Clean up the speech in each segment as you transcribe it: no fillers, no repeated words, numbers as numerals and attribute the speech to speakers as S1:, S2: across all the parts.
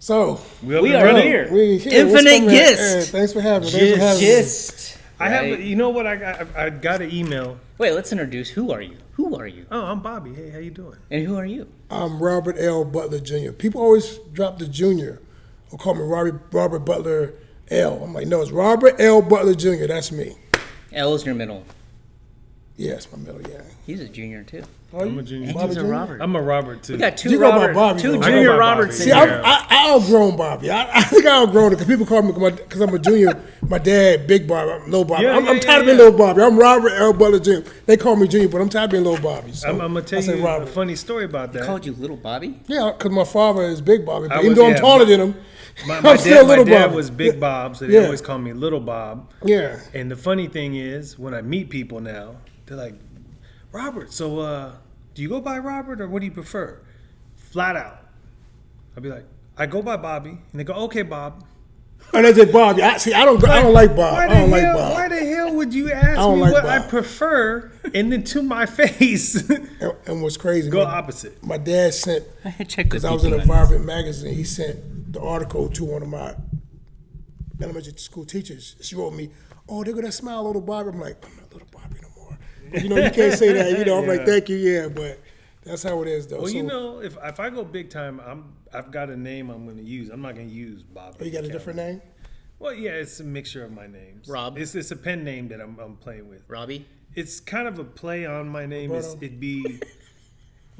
S1: So
S2: we are here.
S3: Infinite Gist.
S1: Thanks for having me.
S3: Gist.
S2: I have. You know what? I got an email.
S3: Wait, let's introduce. Who are you? Who are you?
S2: Oh, I'm Bobby. Hey, how you doing?
S3: And who are you?
S1: I'm Robert L Butler Jr. People always drop the Jr. or call me Robert Butler L. I'm like, no, it's Robert L Butler Jr. That's me.
S3: L is your middle.
S1: Yeah, it's my middle. Yeah.
S3: He's a junior too.
S2: I'm a junior.
S3: And he's a Robert.
S2: I'm a Robert too.
S3: We got two
S1: You go by
S3: Robert,
S1: Bobby,
S3: two
S1: though.
S3: junior
S2: I go by
S3: Roberts
S2: Bobby.
S3: in
S1: See,
S3: here.
S1: I outgrown Bobby. I think I outgrown it because people call me because I'm a junior. My dad, Big Bobby, I'm Little Bobby. I'm tired of being Little Bobby. I'm Robert L Butler Jr. They call me Junior, but I'm tired of being Little Bobby. So
S2: I'm gonna tell you a funny story about that.
S3: They called you Little Bobby?
S1: Yeah, because my father is Big Bobby, but
S2: I
S1: even
S2: was-
S1: though I'm
S2: yeah,
S1: taller than him,
S2: My
S1: I'm still Little
S2: dad
S1: Bobby.
S2: was Big Bob, so they
S1: Yeah.
S2: always call me Little Bob.
S1: Yeah.
S2: And the funny thing is, when I meet people now, they're like, Robert, so do you go by Robert or what do you prefer? Flat out. I'll be like, I go by Bobby. And they go, okay, Bob.
S1: And I said Bobby. I don't like Bob. I don't like Bob.
S2: Why the hell would you ask me
S1: like
S2: what
S1: Bob.
S2: I prefer and then to my face
S1: And what's crazy?
S2: go opposite?
S1: My dad sent,
S3: I had checked
S1: because I was in Environment magazine, he sent the article to one of my elementary school teachers. She wrote me, "Oh, they're gonna smile, Little Bobby." I'm like, I'm not Little Bobby no more. But, you can't say that. I'm like, thank you, yeah, but that's how it is, though.
S2: Well,
S1: So,
S2: if I go big time, I've got a name I'm going to use. I'm not going to use Bob.
S1: Oh, you got a different name?
S2: Well, yeah, it's a mixture of my names.
S3: Rob.
S2: It's a pen name that I'm playing with.
S3: Robbie?
S2: It's kind of a play on my name.
S1: Roberto.
S2: It'd be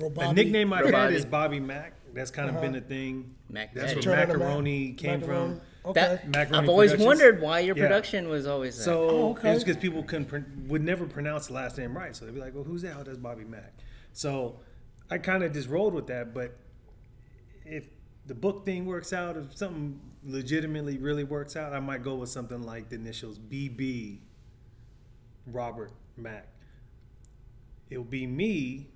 S2: a
S1: Bobby?
S2: nickname I've had
S3: Bobby.
S2: is Bobby Mac. That's kind of been a thing.
S3: Mac
S2: That's
S3: Daddy.
S2: where
S1: Turn on the
S2: macaroni came
S1: Macaroni?
S2: from.
S1: Okay.
S3: That,
S2: Macaroni
S3: I've always
S2: Productions.
S3: wondered why your
S2: Yeah.
S3: production was always that.
S2: So
S1: okay.
S2: it's because people would never pronounce the last name right. So they'd be like, well, who's that? Oh, that's Bobby Mac. So I kind of just rolled with that. But if the book thing works out, if something legitimately really works out, I might go with something like the initials BB Robert Mac. It'll be me,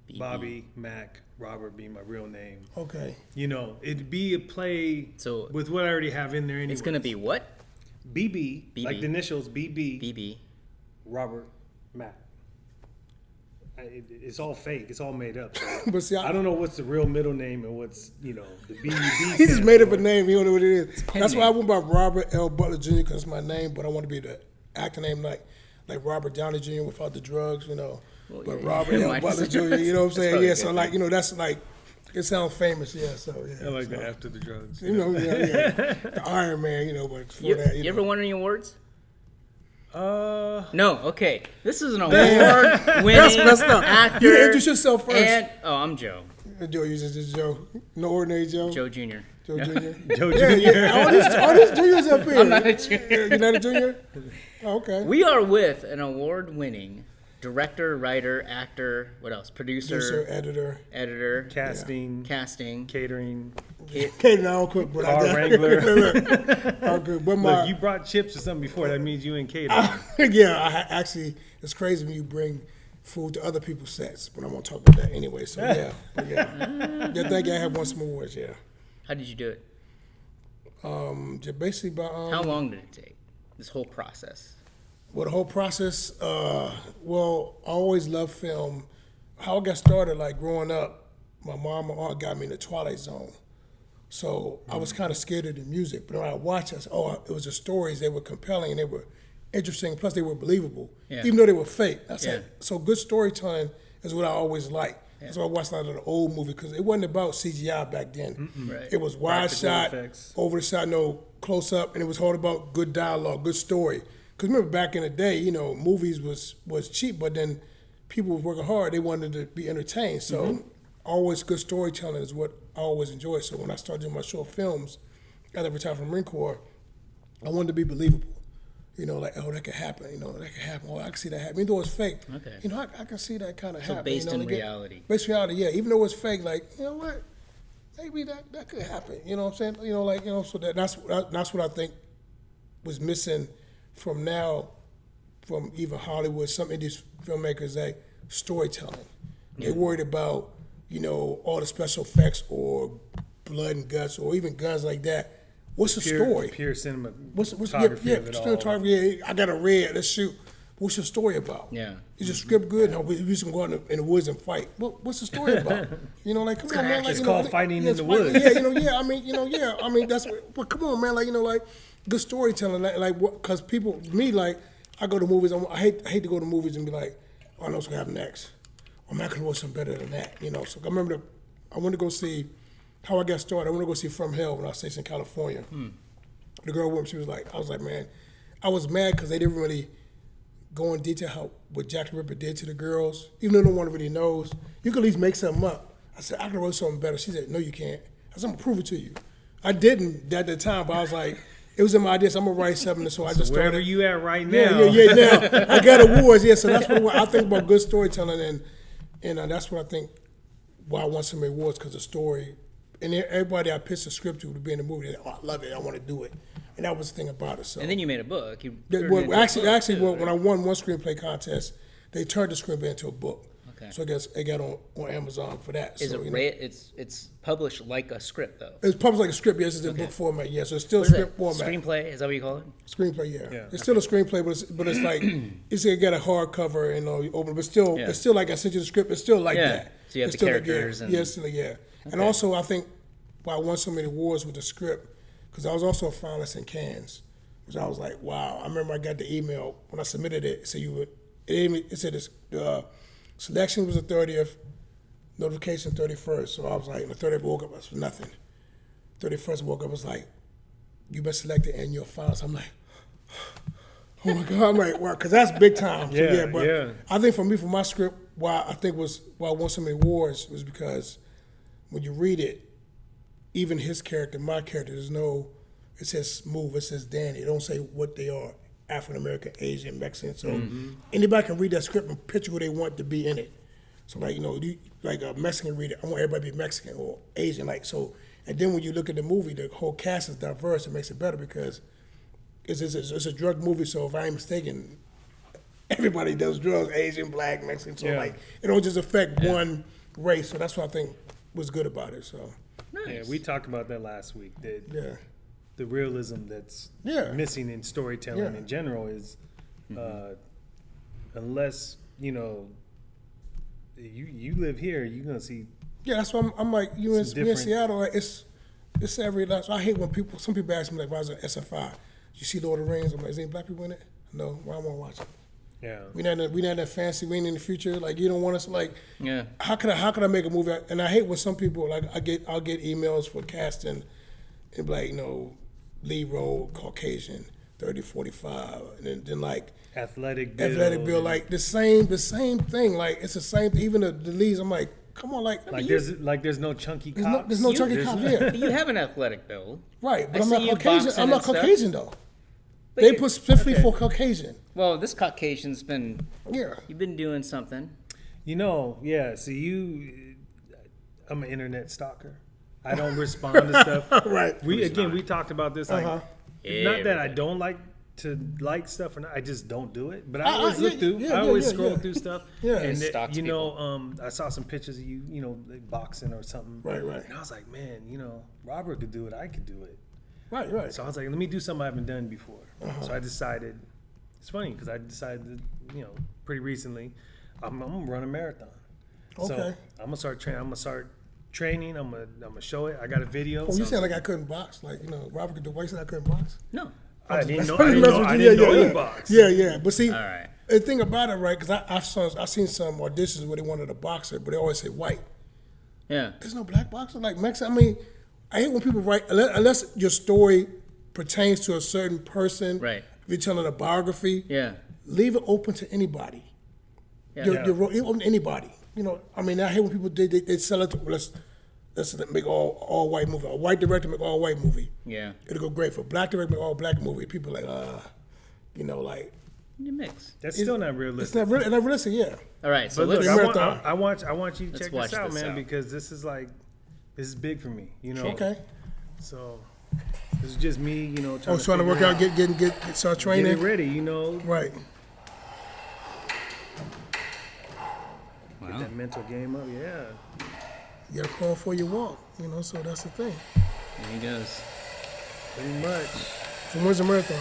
S3: BB.
S2: Bobby Mac, Robert being my real name.
S1: Okay.
S2: It'd be a play
S3: So
S2: with what I already have in there anyway.
S3: it's going to be what?
S2: BB,
S3: BB.
S2: like the initials BB,
S3: BB.
S2: Robert Mac. It's all fake. It's all made up. So
S1: But see,
S2: I don't know what's the real middle name and what's, the BB.
S1: he just made up a name. You don't know what it is.
S3: pen
S1: That's why
S3: name.
S1: I went by Robert L Butler Jr. because it's my name, but I want to be the actor name like Robert Downey Jr. without the drugs,
S3: Well,
S1: But
S3: yeah,
S1: Robert L
S3: minus
S1: Butler
S3: the
S1: Jr.
S3: drugs.
S1: You know what I'm
S3: That's
S1: saying?
S3: probably
S1: Yeah.
S3: good.
S1: So that's like it sounds famous. Yeah. So yeah.
S2: I like that after the drugs.
S1: Yeah, the Iron Man. But before
S3: You,
S1: that,
S3: you ever won any awards?
S2: Uh,
S3: No. Okay. This is an award-winning
S1: messed up.
S3: actor.
S1: You introduce yourself first.
S3: And, I'm Joe.
S1: Joe, you just Joe. No ordinary Joe.
S3: Joe Jr.
S1: Joe Jr.
S2: Joe
S1: Yeah,
S2: Jr.
S1: yeah. All these juniors up here.
S3: I'm not a junior.
S1: You're not a junior? Oh, okay.
S3: We are with an award-winning director, writer, actor, what else?
S1: Producer, editor.
S3: editor,
S2: Casting,
S3: casting.
S2: catering,
S1: Kaden, I don't cook, but
S2: car
S1: I
S2: wrangler.
S1: I'm good. But my,
S2: Look, you brought chips or something before. That means you and Kate.
S1: actually, it's crazy when you bring food to other people's sets, but I won't talk about that anyway. So yeah, but yeah, thank you. I have won some awards. Yeah,
S3: How did you do it?
S1: just basically by
S3: How long did it take? This whole process.
S1: well, the whole process. Well, I always loved film. How I got started, like growing up, my mom and aunt got me in the Twilight Zone. So I was kind of scared of the music, but when I watched, I said, "Oh, it was the stories. They were compelling and they were interesting. Plus, they were believable,
S3: Yeah.
S1: even though they were fake." I said,
S3: Yeah.
S1: "So good storytelling is what I always like." That's why I watched a lot of the old movies because it wasn't about CGI back then.
S3: Right.
S1: It was wide
S2: Practical
S1: shot,
S2: effects.
S1: over the shot, no close up, and it was all about good dialogue, good story. Because remember back in the day, movies was cheap, but then people was working hard. They wanted to be entertained. So always good storytelling is what I always enjoy. So when I started doing my short films, after I retired from the Marine Corps, I wanted to be believable. Like, oh, that could happen. That could happen. Oh, I can see that happen. Even though it's fake.
S3: Okay.
S1: I can see that kind of
S3: So
S1: happen.
S3: based in
S1: to get-
S3: reality.
S1: Based in reality, yeah. Even though it's fake, like, you know what? Maybe that could happen. You know what I'm saying? So that's what I think was missing from even Hollywood, some of these filmmakers, like storytelling. They're worried about, all the special effects or blood and guts or even guns like that. What's the story?
S2: Pure
S1: What's
S2: cinematography
S1: yeah,
S2: of it all.
S1: cinematography? Yeah, I got a red. Let's shoot. What's your story about?
S3: Yeah.
S1: Is your script good? No, we just gonna go out in the woods and fight. What's the story about? You know, like, come on, man. Like,
S2: It's
S1: you know,
S2: called
S1: like,
S2: fighting
S1: yeah,
S2: in the
S1: it's fighting.
S2: woods.
S1: Yeah, I mean, that's. But come on, man. Like, you know, like, good storytelling. Like, because people, me, like, I go to movies. I hate to go to movies and be like, oh, I know what's gonna happen next. Or man, I can watch something better than that. You know. So I remember I went to go see How I Got Started. I went to go see From Hell when I was stationed in California. The girl with me, she was like, I was like, man, I was mad because they didn't really go in detail what Jack the Ripper did to the girls. Even though no one really knows, you can at least make something up. I said, I can write something better. She said, no, you can't. I said, I'm gonna prove it to you. I didn't at the time, but I was like, it was in my idea, so I'm gonna write something. So I just started.
S2: Wherever you at right now.
S1: Now I got awards. Yeah, so that's what I think about good storytelling, and that's what I think why I want so many awards, because the story. And everybody I pitched a script to be in the movie, they're like, oh, I love it, I want to do it. And that was the thing about it. So.
S3: And then you made a book.
S1: When I won one screenplay contest, they turned the screenplay into a book.
S3: Okay.
S1: So I guess it got on Amazon for that.
S3: Is
S1: so,
S3: it's published like a script though?
S1: It's published like a script. Yes, it's in book format. Yes, so it's still
S3: What is
S1: script
S3: it?
S1: format.
S3: Screenplay? Is that what you call it?
S1: Screenplay, yeah.
S2: Yeah.
S1: It's still a screenplay, but it's like it's got a hardcover and you open, but still it's still like I sent you the script. It's still like that.
S3: So you have
S1: it's
S3: the
S1: still
S3: characters
S1: like, yeah. And also I think why I won so many awards with the script, because I was also a finalist in Cannes, which I was like, wow. I remember I got the email when I submitted it. So it said selection was the 30th, notification 31st. So I was like, the 30th woke up, it was nothing. 31st woke up, it was like, you been selected and you're finalist. I'm like, oh my God. I'm like, wow, because that's big time. So,
S2: Yeah.
S1: I think for my script, why I won so many awards was because when you read it, even his character, my character, it says smooth, it says Danny. It don't say what they are, African American, Asian, Mexican. So anybody can read that script and picture who they want to be in it. So like, like a Mexican reader, I want everybody to be Mexican or Asian. Like so, and then when you look at the movie, the whole cast is diverse. It makes it better because it's a drug movie. So if I'm mistaken, everybody does drugs, Asian, Black, Mexican. So like, it don't just affect one race. So that's what I think was good about it. So.
S3: Nice.
S2: Yeah, we talked about that last week. The realism that's missing in storytelling in general is, unless you live here, you're gonna see.
S1: Yeah, that's why I'm like you in Seattle. Like it's every last. So I hate when some people ask me like, "Why is it SFI? You see Lord of the Rings?" I'm like, "Is any black people in it?" No, well, I want to watch it.
S2: Yeah,
S1: we not that fancy. We ain't in the future. Like you don't want us to like.
S3: Yeah.
S1: How could I make a movie? And I hate when some people like I'll get emails for casting, and be like lead role Caucasian 30, 45, and then like
S2: athletic
S1: bill like the same thing. Like it's the same. Even the leads. I'm like, come on,
S2: there's no chunky cops.
S1: There's no chunky cop here.
S3: You have an athletic build.
S1: Right, but
S3: I
S1: I'm
S3: see
S1: not
S3: you
S1: Caucasian.
S3: boxing
S1: I'm not
S3: and stuff.
S1: Caucasian though.
S3: But
S1: They
S3: you-
S1: put specifically
S3: okay.
S1: for Caucasian.
S3: Well, this Caucasian's been.
S1: Yeah.
S3: You've been doing something.
S2: See, I'm an internet stalker. I don't respond to stuff.
S1: Right.
S2: We talked about this. Like,
S1: Uh-huh.
S2: not that I don't like to like stuff or not. I just don't do it. But I always look through. I always scroll through stuff.
S1: Yeah.
S2: And
S3: Stalks
S2: I saw some pictures of you, like boxing or something.
S1: Right.
S2: And I was like, man, Robert could do it. I could do it.
S1: Right.
S2: So I was like, let me do something I haven't done before. So I decided. It's funny because I decided, pretty recently, I'm gonna run a marathon.
S1: Okay.
S2: So I'm gonna start training. I'm gonna show it. I got a video.
S1: Oh, you said like I couldn't box. Like Robert could do. Why you said I couldn't box?
S3: No.
S2: I didn't know
S1: Yeah.
S2: you box.
S1: Yeah. But see,
S3: All right.
S1: the thing about it, right? Because I've seen some auditions where they wanted a boxer, but they always say white.
S3: Yeah.
S1: There's no black boxer like Mexican. I mean, I hate when people write unless your story pertains to a certain person.
S3: Right.
S1: If you're telling a biography.
S3: Yeah.
S1: Leave it open to anybody.
S3: Yeah.
S1: You're open to anybody. I mean, I hate when people they sell it to let's make all white movie. A white director make all white movie.
S3: Yeah.
S1: It'll go great. For black director make all black movie. People like like
S3: You mix.
S2: That's still not realistic.
S1: it's not realistic. Yeah.
S3: All right. So
S2: But look,
S3: let's.
S1: marathon.
S2: I want you to
S3: Let's
S2: check
S3: watch
S2: this out,
S3: this
S2: man,
S3: out.
S2: because this is big for me.
S1: Okay.
S2: So this is just me,
S1: Trying to work out, start training.
S2: Getting ready,
S1: Right.
S2: Get that mental game up, yeah.
S1: You gotta crawl before you walk. So that's the thing.
S3: There he goes.
S2: Pretty much.
S1: So when's the marathon?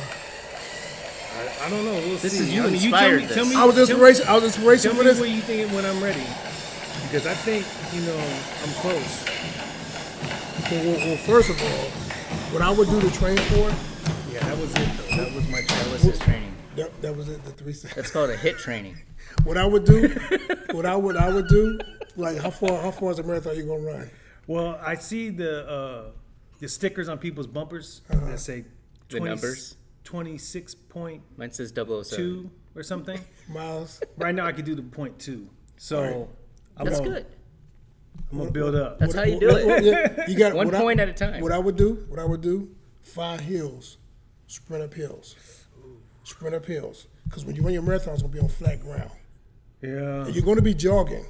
S2: I don't know. We'll
S3: This
S2: see.
S3: is you
S2: I mean,
S3: inspired
S2: tell me,
S3: this.
S1: I was just racing. I was just racing
S2: Tell
S1: for
S2: me
S1: this.
S2: what you think when I'm ready, because I think I'm close.
S1: Well, first of all, what I would do to train for it,
S2: Yeah, that was it. Though. That was my
S3: That
S2: challenge.
S3: was his training.
S1: that was it. The 3 seconds.
S3: That's called a hit training.
S1: What I would do, what I would do, like how far is a marathon you gonna run?
S2: Well, I see the stickers on people's bumpers that say
S3: The numbers?
S2: 26.2
S3: Mine says 007.
S2: or something.
S1: Miles.
S2: Right now, I could do the 0.2. So
S3: That's good.
S2: I'm gonna build up.
S3: That's how you do it.
S1: Yeah, you got
S3: One point at a time.
S1: What I would do, 5 hills, sprint up hills, because when you run your marathon, it's gonna be on flat ground.
S2: Yeah.
S1: And you're gonna be jogging.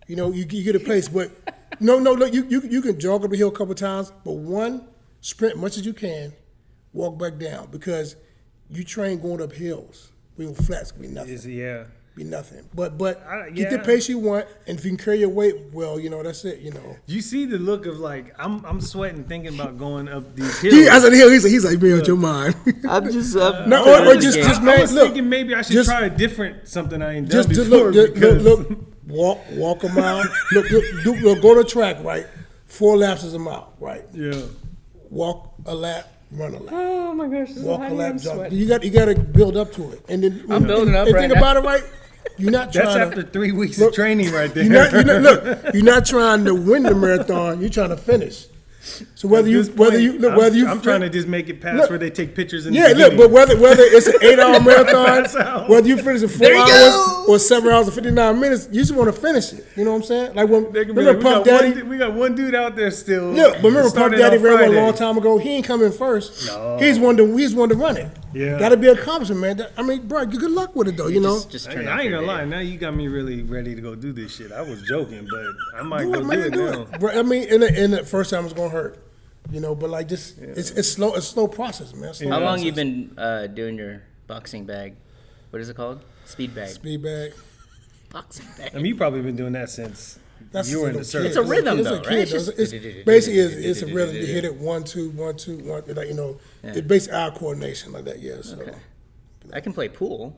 S1: You get a pace, but no, look, you can jog up the hill a couple times, but one, sprint much as you can, walk back down, because you train going up hills. Being flat's gonna be nothing.
S2: Yeah.
S1: Be nothing. But get the
S2: yeah.
S1: pace you want, and if you can carry your weight well, that's it.
S2: You see the look of like I'm sweating thinking about going up these hills.
S1: He, as a hill, he's like, be with your mind.
S4: I'm just.
S1: No, or just
S2: I
S1: man,
S2: was
S1: look,
S2: thinking maybe I should
S1: just-
S2: try a different something I ain't done
S1: just
S2: before.
S1: look, walk a mile. look, go to the track, right? 4 laps is a mile, right?
S2: Yeah.
S1: Walk a lap, run a lap.
S3: Oh my gosh, this
S1: Walk a lap, jump. You got to build up to it, and then
S3: I'm building up
S1: and
S3: right
S1: think
S3: now.
S1: about it, right? You're not
S2: That's
S1: trying
S2: after
S1: to.
S2: 3 weeks
S1: Look,
S2: of training right there.
S1: You're not trying to win the marathon. You're trying to finish. So whether you
S2: I'm trying to just make it past
S1: Look.
S2: where they take pictures in
S1: Yeah,
S2: the
S1: look,
S2: beginning.
S1: but whether it's an 8-hour
S2: That's how-
S1: marathon, whether you finish in 4
S3: There you
S1: hours
S3: go.
S1: or 7 hours and 59 minutes, you just want to finish it. You know what I'm saying? Like when
S2: They can be
S1: remember
S2: like,
S1: Puff Daddy.
S2: we got one dude out there still.
S1: Look, but remember Puff
S2: Started
S1: Daddy
S2: on
S1: ran one a
S2: Friday.
S1: long time ago. He ain't coming first.
S2: No.
S1: He's one to run it.
S2: Yeah.
S1: Got to be an accomplishment, man. I mean, bro, good luck with it though. You know.
S3: Just
S2: I
S3: turn
S2: ain't
S3: off your
S2: gonna lie.
S3: video.
S2: Now you got me really ready to go do this shit. I was joking, but I might
S1: Do
S2: go
S1: it, man,
S2: do it
S1: do
S2: now.
S1: it. Bro, I mean, in the first time it's gonna hurt. But like just it's slow. It's a slow process, man. Slow
S3: How long
S1: process.
S3: you been doing your boxing bag? What is it called? Speed bag.
S1: Speed bag.
S3: Boxing bag.
S2: I mean, you've probably been doing that since
S1: That's
S2: you were in the
S1: kid.
S2: circle.
S3: It's a rhythm,
S1: It's a
S3: though,
S1: kid,
S3: right? It's
S1: though.
S3: just-
S1: It's basically it's a rhythm. You hit it 1 2 1 2 1. Like it's basically eye coordination like that. Yeah. So
S3: I can play pool.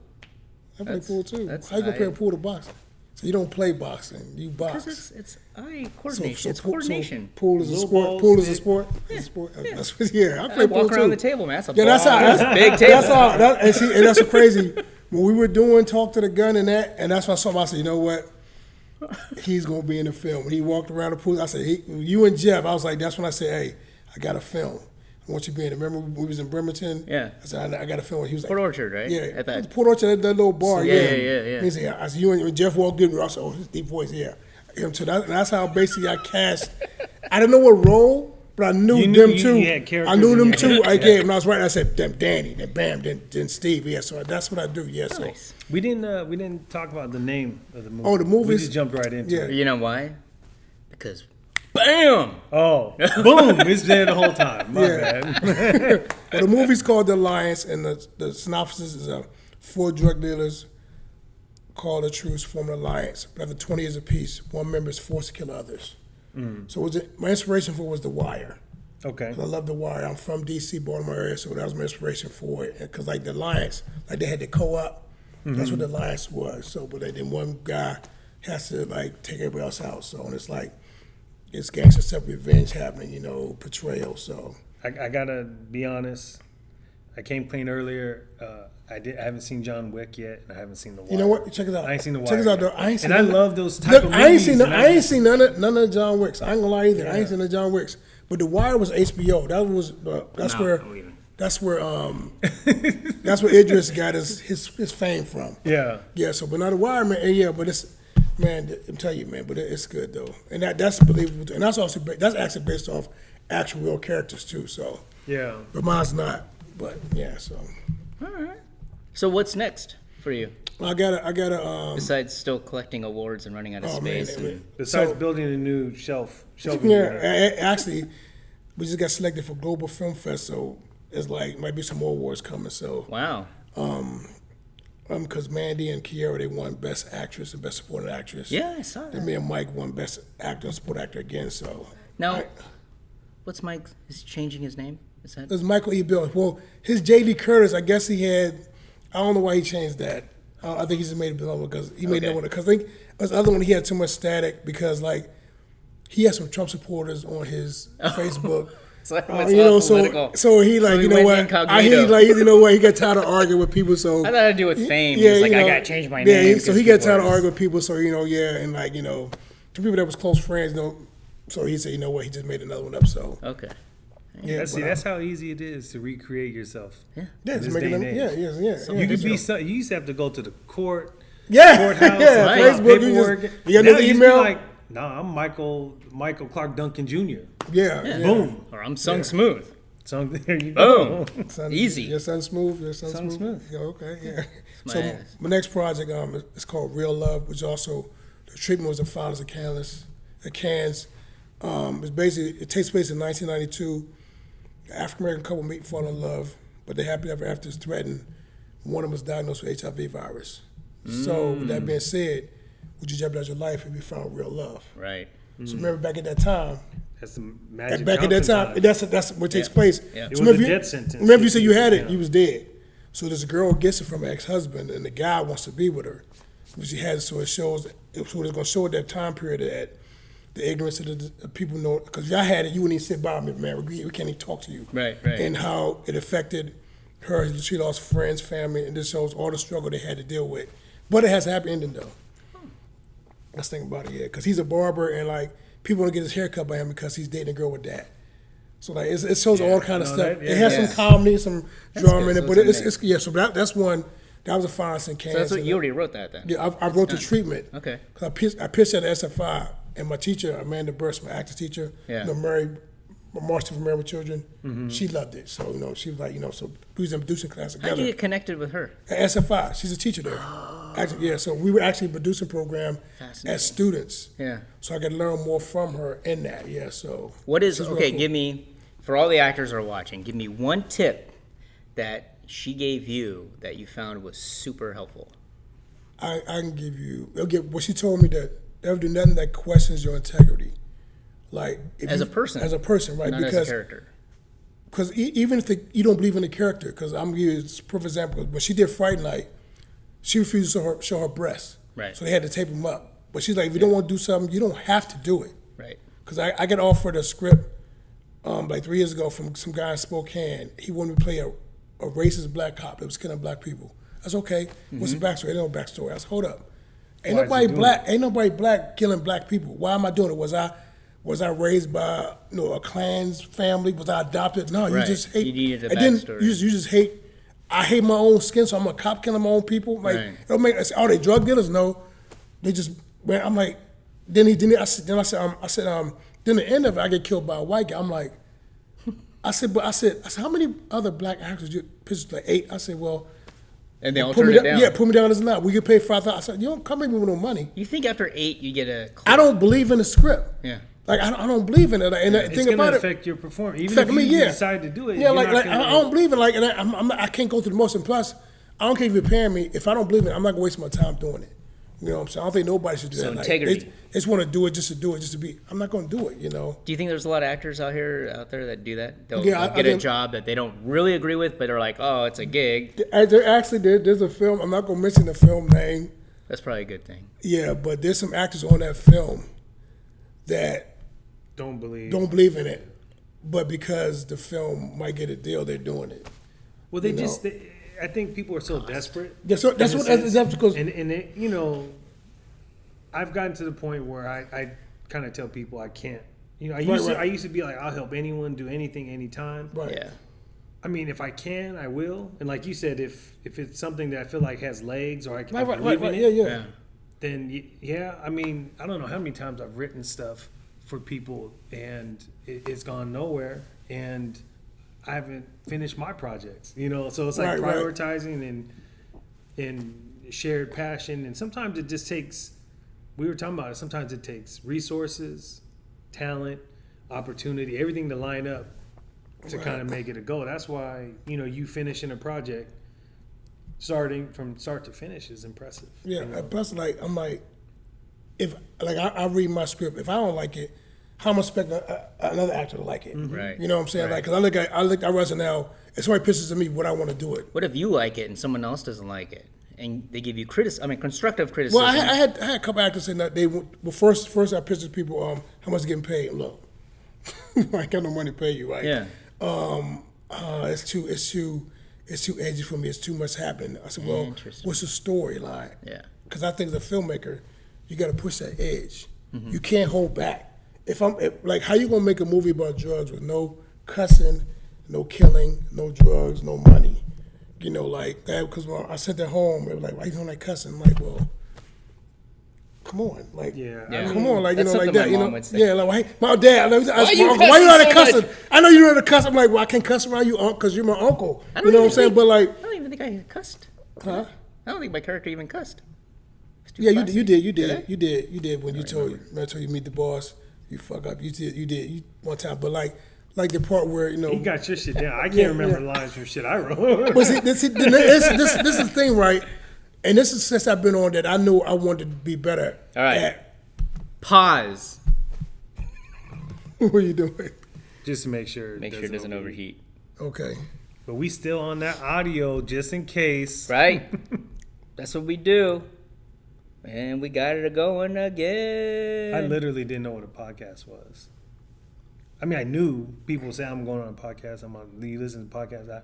S1: I play pool too.
S3: that's
S1: How you compare
S3: I-
S1: pool to boxing? So you don't play boxing. You box.
S3: Because it's eye coordination. It's
S1: pool-
S3: coordination.
S1: pool is a
S2: Little
S1: sport.
S2: balls,
S1: Pool is a
S2: yeah.
S1: sport. It's a sport. That's what, yeah, I
S3: I
S1: play pool
S3: walk
S1: too.
S3: around the table, man. That's a
S1: Yeah, that's
S3: ball.
S1: how. That's
S3: big table.
S1: That's how. And that's so crazy. When we were doing Talk to the Gun and that's why I saw him. I said, you know what? He's gonna be in the film. When he walked around the pool, I said, you and Jeff. I was like, that's when I said, hey, I got a film. I want you to be in it. Remember we was in Bremerton?
S3: Yeah.
S1: I said, I got a film. He was like,
S3: Port Orchard, right?
S1: yeah,
S3: At that.
S1: Port Orchard, that little bar.
S3: Yeah.
S1: He said, I said, you and Jeff walked in. I said, oh, his deep voice, yeah. So that's how basically I cast. I didn't know what role, but I knew
S2: You knew
S1: them
S2: you
S1: too.
S2: had characters
S1: I knew
S2: in
S1: them
S2: your
S1: too.
S2: head.
S1: I gave, and I was right. I said, then Danny, then Bam, then Steve. Yeah, so that's what I do. Yeah, so.
S3: Nice.
S2: We didn't talk about the name of the movie.
S1: Oh, the
S2: We
S1: movies?
S2: just jumped right into
S1: Yeah.
S2: it.
S3: You know why? Because, bam!
S2: Oh, boom! It's there the whole time. My
S1: Yeah.
S2: bad.
S1: Well, the movie's called The Alliance, and the synopsis is 4 drug dealers call a truce, form an alliance. But after 20 years of peace, one member is forced to kill others. So my inspiration for it was The Wire.
S2: Okay.
S1: I love The Wire. I'm from D.C., Baltimore area, so that was my inspiration for it. Because like The Alliance, like they had the co-op. That's what The Alliance was. So, but then one guy has to like take everybody else out. So, and it's like it's gangster self-revenge happening, betrayal. So.
S2: I gotta be honest. I came clean earlier. I haven't seen John Wick yet, and I haven't seen The Wire.
S1: You know what? Check it out.
S2: I ain't seen The Wire.
S1: Check it out,
S2: yet.
S1: though. I ain't seen
S2: and I
S1: none-
S2: love those type
S1: Look,
S2: of
S1: I ain't
S2: movies.
S1: seen
S2: and
S1: I ain't seen none of the John Wicks. I ain't gonna lie either. I ain't seen the John Wicks. But The Wire was HBO. That was that's
S3: No,
S1: where
S3: don't even.
S1: that's where that's where Idris got his fame from.
S2: Yeah.
S1: Yeah. So, but not The Wire, man. And yeah, but it's man. I'm telling you, man. But it's good though, and that's believable. Too. And that's also that's actually based off actual real characters too. So,
S2: Yeah.
S1: but mine's not. But yeah. So
S3: All right. So what's next for you?
S1: I gotta.
S3: Besides still collecting awards and running out of
S1: Oh, man,
S3: space.
S1: man.
S3: and,
S2: Besides
S1: So-
S2: building a new shelving
S1: Yeah,
S2: unit.
S1: actually, we just got selected for Global Film Fest, so it's like might be some more awards coming. So,
S3: wow.
S1: because Mandy and Kiara, they won Best Actress and Best Supporting Actress.
S3: Yeah, I saw
S1: And
S3: that.
S1: me and Mike won Best Actor and Support Actor again. So,
S3: Now, what's Mike? Is he changing his name? Is that?
S1: It was Michael E. Bill. Well, his J.D. Curtis, I guess he had. I don't know why he changed that. I think he just made it another one because he made another one. Because I think it was the other one he had too much static because like he had some Trump supporters on his Facebook.
S3: So
S1: so he like,
S3: he
S1: you know
S3: went
S1: what?
S3: incognito.
S1: He like, you know what? He got tired of arguing with people. So
S3: I thought it had to do with fame.
S1: Yeah,
S3: He was like,
S1: you know,
S3: I gotta change my name.
S1: So he got tired of arguing with people. So and like to people that was close friends, So he said, you know what? He just made another one up. So
S3: Okay.
S1: yeah,
S2: that's how easy it is to recreate yourself.
S3: Yeah.
S1: just making them. Yeah.
S2: You could be. You used to have to go to the courthouse,
S3: Right.
S1: Facebook.
S2: paperwork.
S1: You
S2: Now
S1: got the
S2: you just
S1: email.
S2: be like, no, I'm Michael Clark Duncan Jr.
S1: Yeah.
S2: Boom.
S3: Or I'm Sung Smooth.
S2: So there you go.
S3: Boom.
S1: Son,
S3: Easy.
S1: Your son's smooth.
S3: Son's smooth.
S1: Yeah, okay. Yeah.
S3: my
S1: So
S3: ass.
S1: my next project is called Real Love, which also the treatment was the founders of Cannes. It's basically it takes place in 1992. An African American couple meet, fall in love, but they happily ever after is threatened. One of them was diagnosed with HIV virus. So with that being said, would you jeopardize your life if you found real love?
S3: Right.
S1: So remember back at that time.
S2: That's the magic.
S1: Back at that time, that's what takes place.
S3: Yeah.
S2: It
S1: So
S2: was
S1: remember
S2: a
S1: you-
S2: death sentence.
S1: Remember you said you had it,
S2: Yeah.
S1: you was dead. So this girl gets it from her ex-husband, and the guy wants to be with her. But she has, so it shows. So it's going to show at that time period that the ignorance of the people know. Because if I had it, you wouldn't even sit by me, man. We can't even talk to you.
S3: Right.
S1: And how it affected her. She lost friends, family, and this shows all the struggle they had to deal with. But it has a happy ending though. Let's think about it, yeah. Because he's a barber, and like people want to get his hair cut by him because he's dating a girl with that. So like it shows all kind of
S2: no,
S1: stuff.
S2: that-
S1: It has
S3: yeah.
S1: some comedy, some drama
S3: good.
S1: in it,
S3: So
S1: but
S3: it's
S1: it's yeah. So that's one. That was a finalist in Cannes.
S3: So that's what
S1: and
S3: you already wrote that then.
S1: yeah, I wrote the treatment.
S3: Okay.
S1: Because I pitched at SFI, and my teacher, Amanda Burst, my acting teacher,
S3: Yeah.
S1: Marcy from Married with Children, she loved it. So she was like, so we was in producing class
S3: How'd
S1: together.
S3: you get connected with her?
S1: At SFI, she's a teacher there. Actually, yeah, so we were actually a producing program
S3: Fascinating.
S1: as students.
S3: Yeah.
S1: So I could learn more from her in that. Yeah. So
S3: What is
S1: she's real
S3: okay?
S1: cool.
S3: Give me, for all the actors who are watching, give me one tip that she gave you that you found was super helpful.
S1: I can give you. What she told me that never do nothing that questions your integrity. Like if
S3: As
S1: you-
S3: a person.
S1: As a person, right?
S3: Not as a character.
S1: Because even if you don't believe in the character, because I'm gonna give you a perfect example. When she did Fright Night, she refused to show her breasts.
S3: Right.
S1: So they had to tape them up. But she's like, if you don't want to do something, you don't have to do it.
S3: Right.
S1: Because I got offered a script like 3 years ago from some guy in Spokane. He wanted me to play a racist black cop that was killing black people. That's okay. What's the backstory? Ain't no backstory. I said, hold up. Ain't
S2: Why is he
S1: nobody
S2: doing
S1: black. Ain't nobody black killing black people. Why am I doing it? Was I raised by a Klan's family? Was I adopted? No,
S3: Right.
S1: you just hate.
S3: You needed a
S1: and then
S3: backstory.
S1: you just hate. I hate my own skin, so I'm a cop killing my own people. Like,
S3: Right.
S1: it don't make. Are they drug dealers? No, they just. Man, I'm like. Then I said. Then the end of it, I get killed by a white guy. I'm like. I said, how many other black actors you pitched? Like 8. I said, well.
S3: And they all
S1: Put
S3: turned
S1: me
S3: it
S1: down.
S3: down.
S1: Yeah, put me down as not. We get paid $5,000. I said, you don't come at me with no money.
S3: You think after 8 you get a clue?
S1: I don't believe in the script.
S3: Yeah.
S1: Like I don't believe in it. And the
S2: It's
S1: thing
S2: going
S1: about
S2: to
S1: it,
S2: affect your performance. Even
S1: affect
S2: if
S1: me,
S2: you
S1: yeah.
S2: decide to do it.
S1: yeah,
S2: you're
S1: like
S2: not
S1: I don't believe in and I can't go through the motion. Plus, I don't care if you're paying me. If I don't believe in it, I'm not gonna waste my time doing it. You know what I'm saying? I don't think nobody should do
S3: So
S1: that. Like,
S3: integrity.
S1: they just want to do it just to do it, just to be. I'm not gonna do it.
S3: Do you think there's a lot of actors out there that do that? They'll,
S1: Yeah,
S3: they'll
S1: I
S3: get a
S1: think-
S3: job that they don't really agree with, but are like, oh, it's a gig.
S1: There's a film. I'm not gonna mention the film name.
S3: That's probably a good thing.
S1: Yeah, but there's some actors on that film that
S2: don't believe.
S1: don't believe in it, but because the film might get a deal, they're doing it.
S2: Well, they
S1: you know.
S2: just. I think people are so desperate.
S1: That's what. That's because.
S2: And it, I've gotten to the point where I kind of tell people I can't. I used to be like, I'll help anyone do anything anytime.
S1: Right.
S3: Yeah.
S2: I mean, if I can, I will. And like you said, if it's something that I feel like has legs or I can
S1: Right.
S2: believe in
S1: Yeah.
S2: it,
S3: Yeah.
S2: then yeah. I mean, I don't know how many times I've written stuff for people and it's gone nowhere and I haven't finished my projects. So it's like
S1: Right.
S2: prioritizing and shared passion. And sometimes it just takes. We were talking about it. Sometimes it takes resources, talent, opportunity, everything to line up to kind of make it a go. That's why you finishing a project, starting from start to finish, is impressive.
S1: Yeah. Plus, I'm like, if I read my script, if I don't like it, how am I expecting another actor to like it?
S3: Right.
S1: You know what I'm saying?
S3: Right.
S1: Like, because I look at SNL, if somebody pisses at me, would I want to do it?
S3: What if you like it and someone else doesn't like it, and they give you constructive criticism?
S1: Well, I had a couple actors saying that first I pissed at people, how much getting paid? Look, I ain't got no money to pay you, right?
S3: Yeah.
S1: It's too edgy for me. It's too much happening. I said, well,
S3: Interesting.
S1: what's the storyline?
S3: Yeah.
S1: Because I think as a filmmaker, you got to push that edge.
S3: Mm-hmm.
S1: You can't hold back. Like, how you gonna make a movie about drugs with no cussing, no killing, no drugs, no money? You know, like that. Because when I sent that home, they were like, "Why you don't like cussing?" I'm like, well, come on, like,
S2: Yeah.
S1: come on, like, you
S3: That's
S1: know, like
S3: something
S1: that,
S3: my
S1: you
S3: mom
S1: know,
S3: would say.
S1: yeah, like, my dad, I asked
S3: you
S1: my uncle, why you
S3: cussing
S1: not
S3: so
S1: cussing?
S3: much?
S1: I know you know how to cuss. I'm like, well, I can cuss around you, because you're my uncle.
S3: I
S1: You know what I'm saying? But like,
S3: I don't even think I cussed.
S1: huh?
S3: I don't think my character even cussed. It's too
S1: Yeah,
S3: classy.
S1: you did
S3: I?
S1: when you told you meet the boss, you fuck up. You did one time, but like the part where, you know.
S2: He got your shit down. I can't
S1: Yeah,
S2: remember
S1: yeah.
S2: lines from shit I wrote.
S1: But see, this is the thing, right? And this is since I've been on that I knew I wanted to be better.
S3: All right.
S1: At,
S3: Pause.
S1: what are you doing?
S2: Just to make sure.
S3: Make sure it doesn't overheat.
S1: Okay.
S2: But we still on that audio just in case.
S3: Right? That's what we do. And we got it going again.
S2: I literally didn't know what a podcast was. I mean, I knew people say I'm going on a podcast. You listen to podcasts.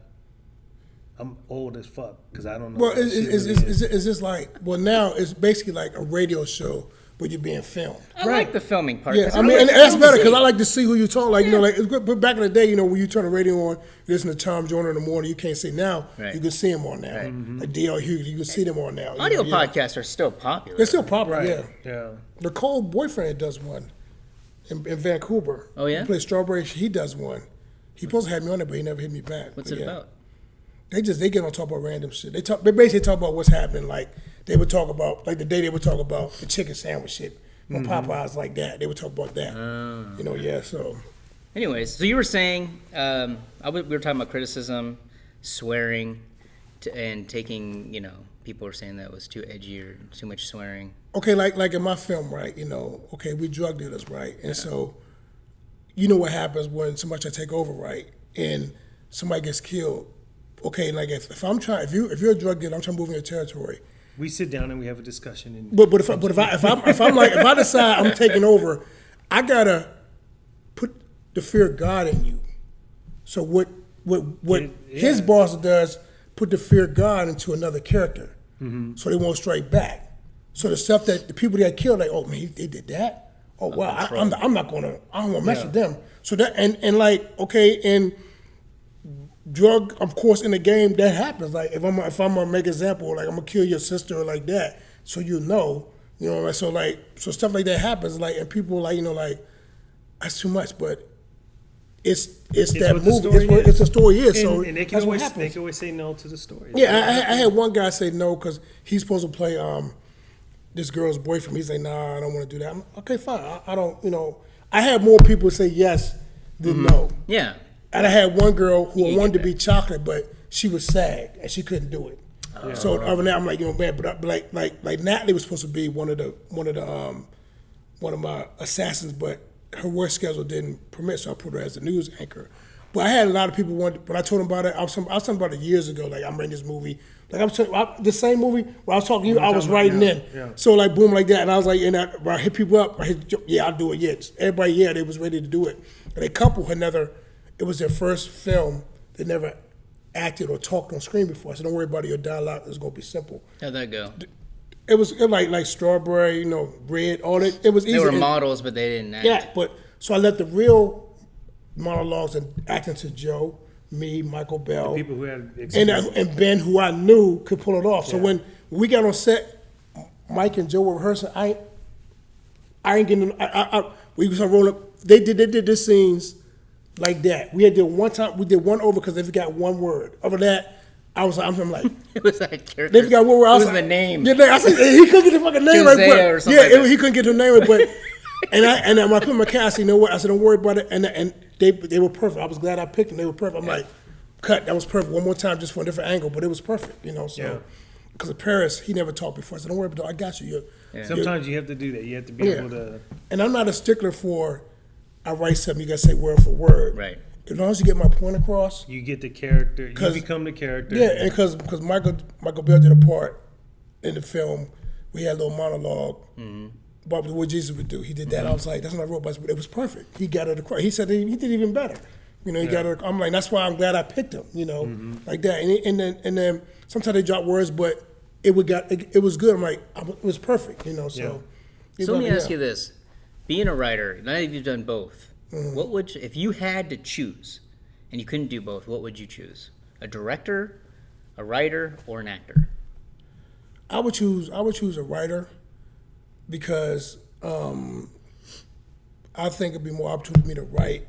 S2: I'm old as fuck because I don't know.
S1: Well,
S2: what that shit really is.
S1: it's just like, well, now it's basically like a radio show, but you're being filmed.
S3: I like the filming part.
S1: Yeah,
S3: 'cause
S1: I mean,
S3: like
S1: and
S3: to
S1: that's better
S3: see.
S1: because I like to see who you talk. Like, you know, like but back in the day, you know, when you turn the radio on, you listen to Tom Joyner in the morning, you can't see now.
S3: Right.
S1: You can see him on now.
S3: Right.
S1: Like D.L. Hughes, you can see them on now.
S3: Audio
S1: you know, yeah.
S3: podcasts are still popular.
S1: They're still popular,
S2: Right.
S1: yeah.
S2: Yeah.
S1: Nicole boyfriend does one in Vancouver.
S3: Oh, yeah?
S1: He plays Strawberry. He does one. He supposed to have me on it, but he never hit me back.
S3: What's
S1: But
S3: it
S1: yeah.
S3: about?
S1: They get on talk about random shit. They basically talk about what's happening. Like they would talk about like the day they would talk about the chicken sandwich shit. When Popeyes like that, they would talk about that. You know, yeah. So
S3: Anyways, so you were saying, we were talking about criticism, swearing, and taking, you know, people were saying that was too edgy or too much swearing.
S1: okay, like in my film, right? You know, okay, we drug dealers, right? And so, you know what happens when somebody try to take over, right? And somebody gets killed. Okay, like if you're a drug dealer, I'm trying to move in your territory.
S2: We sit down and we have a discussion. And
S1: But if I decide I'm taking over, I gotta put the fear of God in you. So what his boss does, put the fear of God into another character, so they won't strike back. So the stuff that the people that killed, like, oh man, they did that. Oh wow, I don't want to mess with them. So that and like okay, and drug, of course, in the game that happens. Like if I'm gonna make an example, like I'm gonna kill your sister or like that, so you know, like, so stuff like that happens. Like and people like like that's too much, but it's that
S2: what the
S1: movie.
S2: story
S1: It's the story is. So
S2: and they can
S1: that's what
S2: always
S1: happens.
S2: say no to the story.
S1: Yeah, I had one guy say no because he's supposed to play this girl's boyfriend. He's like, nah, I don't want to do that. I'm like, okay, fine. I don't, I had more people say yes than no.
S3: Yeah.
S1: And I had one girl who wanted to be chocolate, but she was SAG and she couldn't do it. So other than that, I'm like, man, but like Natalie was supposed to be one of my assassins, but her work schedule didn't permit, so I put her as the news anchor. But I had a lot of people when I told them about it. I was talking about it years ago. Like I'm writing this movie. Like the same movie where I was talking to you, I was writing in.
S2: Yeah.
S1: So like boom, like that, and I was like, I hit people up. Yeah, I'll do it. Yeah, everybody, they was ready to do it. And a couple had never. It was their first film. They never acted or talked on screen before. I said, don't worry about it. Your dialogue is gonna be simple.
S3: How'd that go?
S1: It was like Strawberry, Red, all that. It was easy.
S3: They were models, but they didn't act.
S1: Yeah, but so I let the real monologues and acting to Joe, me, Michael Bell,
S2: People who had experience.
S1: and Ben, who I knew could pull it off. So when we got on set, Mike and Joe were rehearsing. I ain't getting. We was rolling up. They did the scenes like that. We did one time. We did one over because they forgot one word. Over that, I'm like.
S3: It was that character.
S1: They forgot what word.
S3: What was the name?
S1: Yeah, I said he couldn't get the fucking name right.
S3: Josiah or something like that.
S1: He couldn't get the name right. But and I put my cast. You know what? I said, don't worry about it. And they were perfect. I was glad I picked them. They were perfect. I'm like, cut. That was perfect. One more time, just for a different angle. But it was perfect. So because of Paris, he never talked before. I said, don't worry about it. I got you.
S2: Sometimes you have to do that. You have to be able to.
S1: And I'm not a stickler for I write something, you gotta say word for word.
S3: Right.
S1: As long as you get my point across.
S2: You get the character. You become the character.
S1: Yeah, and because Michael Bell did a part in the film, we had a little monologue. About what Jesus would do. He did that. I was like, that's not real, but it was perfect. He got it across. He said he did even better. You know, he got it. I'm like, that's why I'm glad I picked him. You know, like that. And then sometimes they drop words, but it was good. I'm like, it was perfect. You know, so.
S3: So let me ask you this: being a writer, now that you've done both, what would if you had to choose, and you couldn't do both? What would you choose? A director, a writer, or an actor?
S1: I would choose a writer. Because I think it'd be more opportunity for me to write.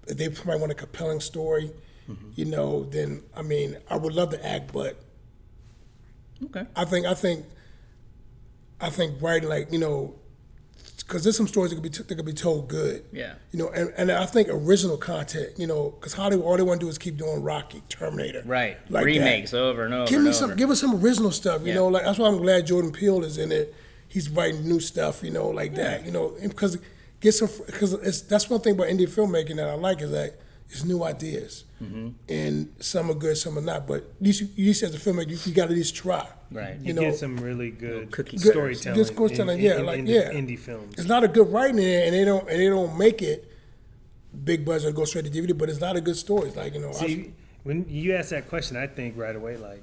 S1: If they might want a compelling story, you know, then I mean, I would love to act, but
S3: Okay.
S1: I think writing, like, you know, because there's some stories that could be told good.
S3: Yeah.
S1: You know, and I think original content, you know, because Hollywood, all they want to do is keep doing Rocky, Terminator,
S3: Right.
S1: like
S3: Remakes
S1: that.
S3: over and over.
S1: Give
S3: and
S1: me
S3: over.
S1: give us some original stuff. You
S3: Yeah.
S1: know, like that's why I'm glad Jordan Peele is in it. He's writing new stuff, you know, like that, you know, because that's one thing about indie filmmaking that I like is that it's new ideas, and some are good, some are not. But at least as a filmmaker, you got to at least try.
S3: Right.
S2: You
S1: know,
S2: get some really good
S3: cookie
S2: storytelling.
S1: good storytelling, yeah, like
S2: indie films.
S1: It's not a good writing in it, and they don't make it big budget or go straight to DVD, but it's not a good story. It's like, you know,
S2: See, when you ask that question, I think right away, like,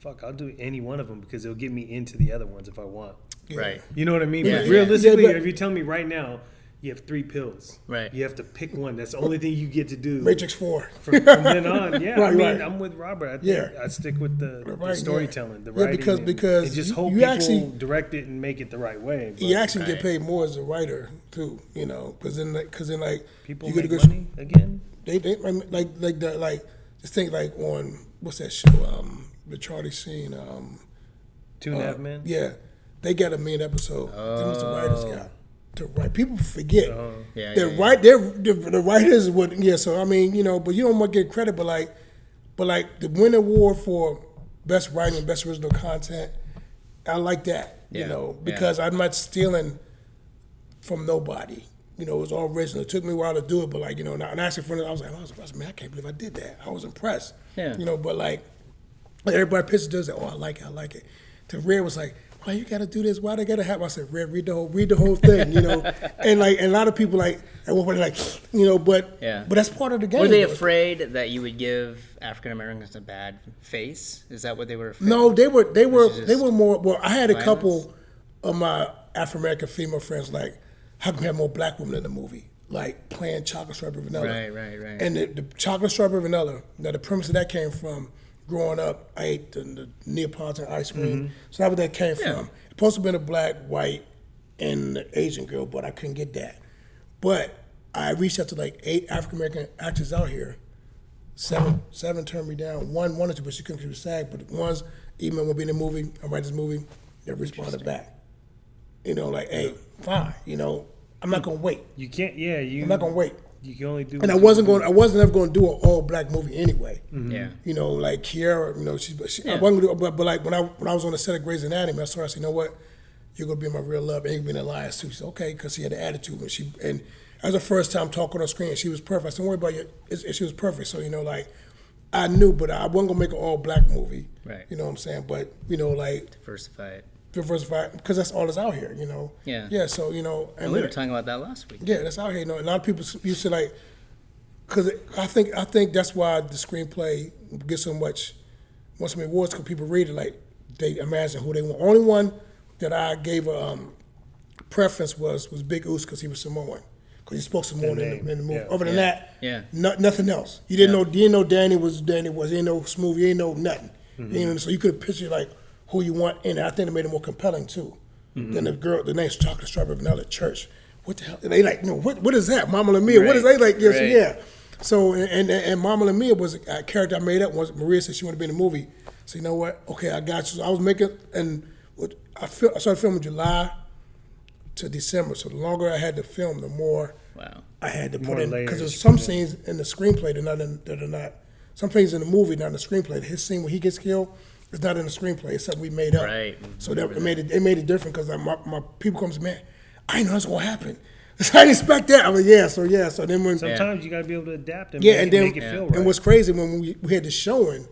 S2: fuck, I'll do any one of them because it'll get me into the other ones if I want.
S1: yeah.
S3: Right.
S2: You know what I mean?
S3: Yeah.
S2: But realistically,
S1: Yeah, but-
S2: if you tell me right now, you have 3 pills.
S3: Right.
S2: You have to pick one. That's the only thing you get to do.
S1: Matrix 4.
S2: From then on, yeah.
S1: Right,
S2: I mean,
S1: right.
S2: I'm with Robert. I think
S1: Yeah.
S2: I stick with the
S1: Right,
S2: storytelling, the
S1: yeah,
S2: writing.
S1: because
S2: and just
S1: you-
S2: hope
S1: you
S2: people
S1: actually-
S2: direct it and make it the right way. But
S1: You actually get
S3: Right.
S1: paid more as a writer too, you know, because then like
S2: people
S1: you get a
S2: make
S1: good
S2: money again.
S1: They just think like on what's that show the Charlie Sheen
S2: 2.5 Men.
S1: yeah, they got a million episode. Them was the writers got to write. People forget.
S3: Yeah.
S1: They're
S3: yeah,
S1: right. The writers would So I mean, you know, but you don't want to get credit. But like the Win Award for best writing and best original content, I like that.
S3: Yeah,
S1: You know,
S3: yeah.
S1: because I'm not stealing from nobody. You know, it was all original. It took me a while to do it, but like, you know, and actually, I was like, man, I can't believe I did that. I was impressed.
S3: Yeah.
S1: You know, but like everybody pitches does it. Oh, I like it. To Red was like, why you got to do this? Why they got to happen? I said, Red, read the whole thing. You know, and a lot of people like at one point like, you know, but that's part of the game.
S3: Were they
S1: though.
S3: afraid that you would give African Americans a bad face? Is that what they were afraid?
S1: No, they were
S3: just
S1: more. Well, I had a
S3: violence?
S1: couple of my African American female friends like, how come we have more black women in the movie? Like playing chocolate strawberry vanilla.
S3: Right.
S1: And the chocolate strawberry vanilla. Now the premise of that came from growing up. I ate the Neapolitan ice cream, so that's where that came
S3: Yeah.
S1: from. It's supposed to have been a black, white, and Asian girl, but I couldn't get that. But I reached out to like 8 African American actors out here. Seven turned me down. One wanted to, but she couldn't. She was SAG. But one's email will be in the movie. I write this movie. They responded back. You know, like, hey, fine. You know, I'm not gonna wait.
S2: You can't. Yeah,
S1: I'm not gonna wait.
S2: You can only do.
S1: And I
S2: what
S1: wasn't
S2: you
S1: going. I wasn't ever going to do an all black movie anyway.
S3: Yeah.
S1: You know, like Kiara. You know, I
S3: Yeah.
S1: wasn't going to do. But like when I was on the set of Grey's Anatomy, I saw her. I said, you know what? You're gonna be my real love, and you're gonna be in Alliance too. She said, okay, because she had an attitude, and that was the first time talking on screen. She was perfect. I said, don't worry about it. She was perfect. So you know, like I knew, but I wasn't gonna make an all black movie.
S3: Right.
S1: You know what I'm saying? But you know, like
S3: Diversify it.
S1: diversify because that's all that's out here. You know.
S3: Yeah.
S1: Yeah. So you know, and
S3: We were talking about that last week.
S1: yeah, that's out here. You know, a lot of people used to like, because I think that's why the screenplay gets so many awards because people read it like they imagine who they want. Only one that I gave a preference was Big Oos because he was Samoan because he spoke Samoan in the movie.
S2: Yeah.
S1: Other than that,
S3: Yeah.
S1: nothing else. You didn't know Danny was Danny was. You didn't know Smooth. You didn't know nothing. You know, so you could have pictured like who you want in it. I think it made it more compelling too. Than the name's Chocolate Strawberry Vanilla Church. What the hell? They like, no, what is that? Mama Lamia. What is
S3: Right,
S1: that? Like, yes,
S3: right.
S1: yeah. So, and Mama Lamia was a character I made up once. Maria said she wanted to be in the movie. So, you know what? Okay, I got you. So I was making, and I started filming July to December. So the longer I had to film, the more
S3: Wow.
S1: I had to
S2: More
S1: put in.
S2: layers
S1: Because there's
S2: you
S1: some
S2: put in.
S1: scenes in the screenplay that are not, some things in the movie, not in the screenplay. His scene where he gets killed is not in the screenplay. It's something we made up.
S3: Right.
S1: So that it made it different because my people come to me, man, I didn't know that's gonna happen. I didn't expect that. I was like, yeah. So then when
S2: Sometimes you got to be able to adapt and
S1: and then
S2: make it feel right.
S1: and what's crazy when we had the showing,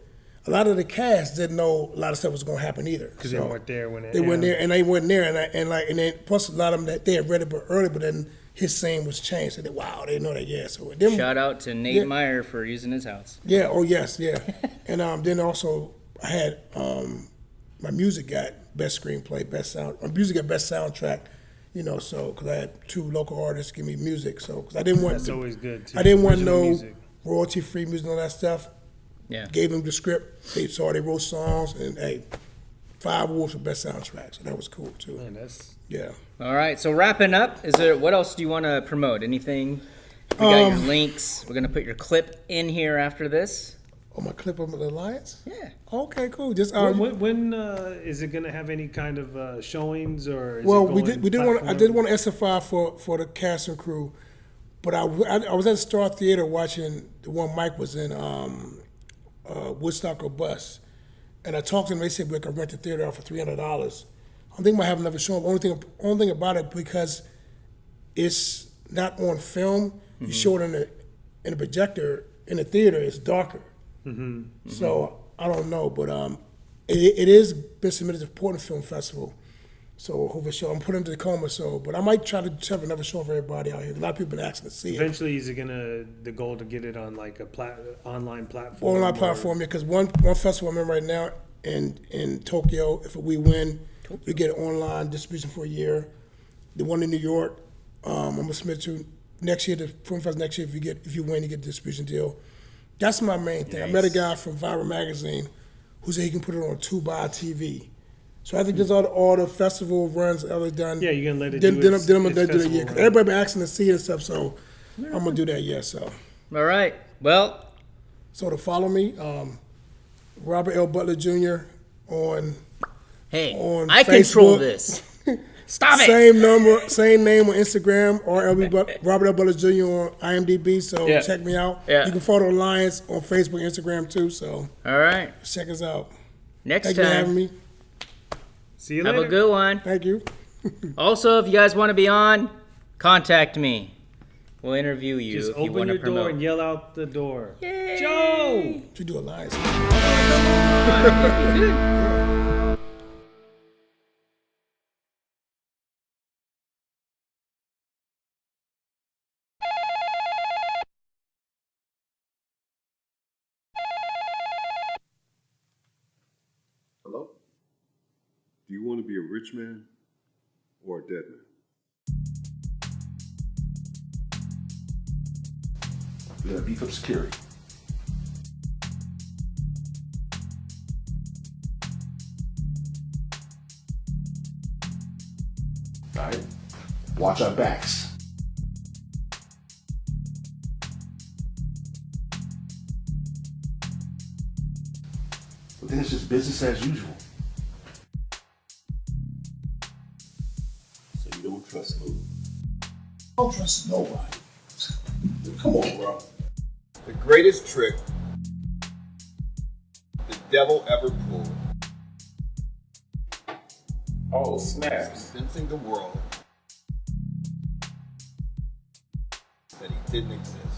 S1: a lot of the cast didn't know a lot of stuff was going to happen either
S2: Because they weren't there when
S1: they weren't there, and they weren't there, and then plus a lot of them that they had read it early, but then his scene was changed. So they, wow, they didn't know that. Yeah, so then,
S3: Shout out to Nate Meyer for using his house.
S1: yeah, oh yes, yeah, and then also I had my music got best screenplay, best sound. My music got best soundtrack. So because I had 2 local artists give me music, so because I didn't want
S2: That's always good, too.
S1: I didn't want
S2: Original
S1: no
S2: music.
S1: royalty-free music and all that stuff.
S3: Yeah.
S1: Gave them the script. They wrote songs, and 5 awards for best soundtrack. So that was cool too.
S2: Man, that's
S1: Yeah.
S3: All right. So wrapping up, what else do you want to promote? Anything? We got your links. We're gonna put your clip in here after this.
S1: Oh, my clip of the Alliance?
S3: Yeah.
S1: Okay, cool. Just
S2: when is it going to have any kind of showings or? Is
S1: well,
S2: it
S1: we
S2: going
S1: did want. I
S2: platform?
S1: did want to SFI for the cast and crew, but I was at the Star Theater watching the one Mike was in, Woodstock or Bust, and I talked to them. They said we could rent the theater out for $300. I think I might have another show. Only thing about it, because it's not on film. You show it in the projector in the theater. It's darker. So I don't know, but it is been submitted to the Portland Film Festival. So hopefully, I'm putting it to the Tacoma. But I might try to have another show for everybody out here. A lot of people been asking to see it.
S2: Eventually, is it the goal to get it on like a online platform?
S1: Online platform, yeah. Because one festival I'm in right now in Tokyo, if we win, we get online distribution for a year. The one in New York, I'm gonna submit to next year. The Film Fest next year. If you win, you get a distribution deal. That's my main thing. Nice. I met a guy from Viral Magazine who said he can put it on 2x TV. So I think there's all the festival runs that I've done.
S2: Yeah, you're gonna let it
S1: then,
S2: do
S1: then,
S2: its,
S1: then I'm gonna
S2: its
S1: do it. Yeah, 'cause everybody been asking to see it and stuff. So I'm gonna do that. Yeah. So.
S3: All right. Well.
S1: So to follow me, Robert L Butler Jr. on.
S3: Hey,
S1: on
S3: I
S1: Facebook.
S3: control this. Stop it.
S1: Same number, same name on Instagram, or Robert L Butler Jr. on IMDb. So check me out.
S3: Yeah.
S1: You can follow Alliance on Facebook, Instagram too. So
S3: all right,
S1: check us out.
S3: Next
S1: Thank
S3: time.
S1: you for having me.
S2: See you later.
S3: Have a good one.
S1: Thank you.
S3: Also, if you guys want to be on, contact me. We'll interview you.
S2: Just
S3: if you
S2: open
S3: want
S2: your
S3: to promote.
S2: door and yell out the door.
S3: Yay.
S2: Joe!
S1: You do Alliance.
S4: Hello? Do you want to be a rich man or a dead man?
S5: We gotta beef up security. All right? Watch our backs. But then it's just business as usual.
S4: So you don't trust Lou?
S5: I don't trust nobody. Come on, bro.
S6: The greatest trick the devil ever pulled.
S5: Oh, snap.
S6: Convincing the world that he didn't exist.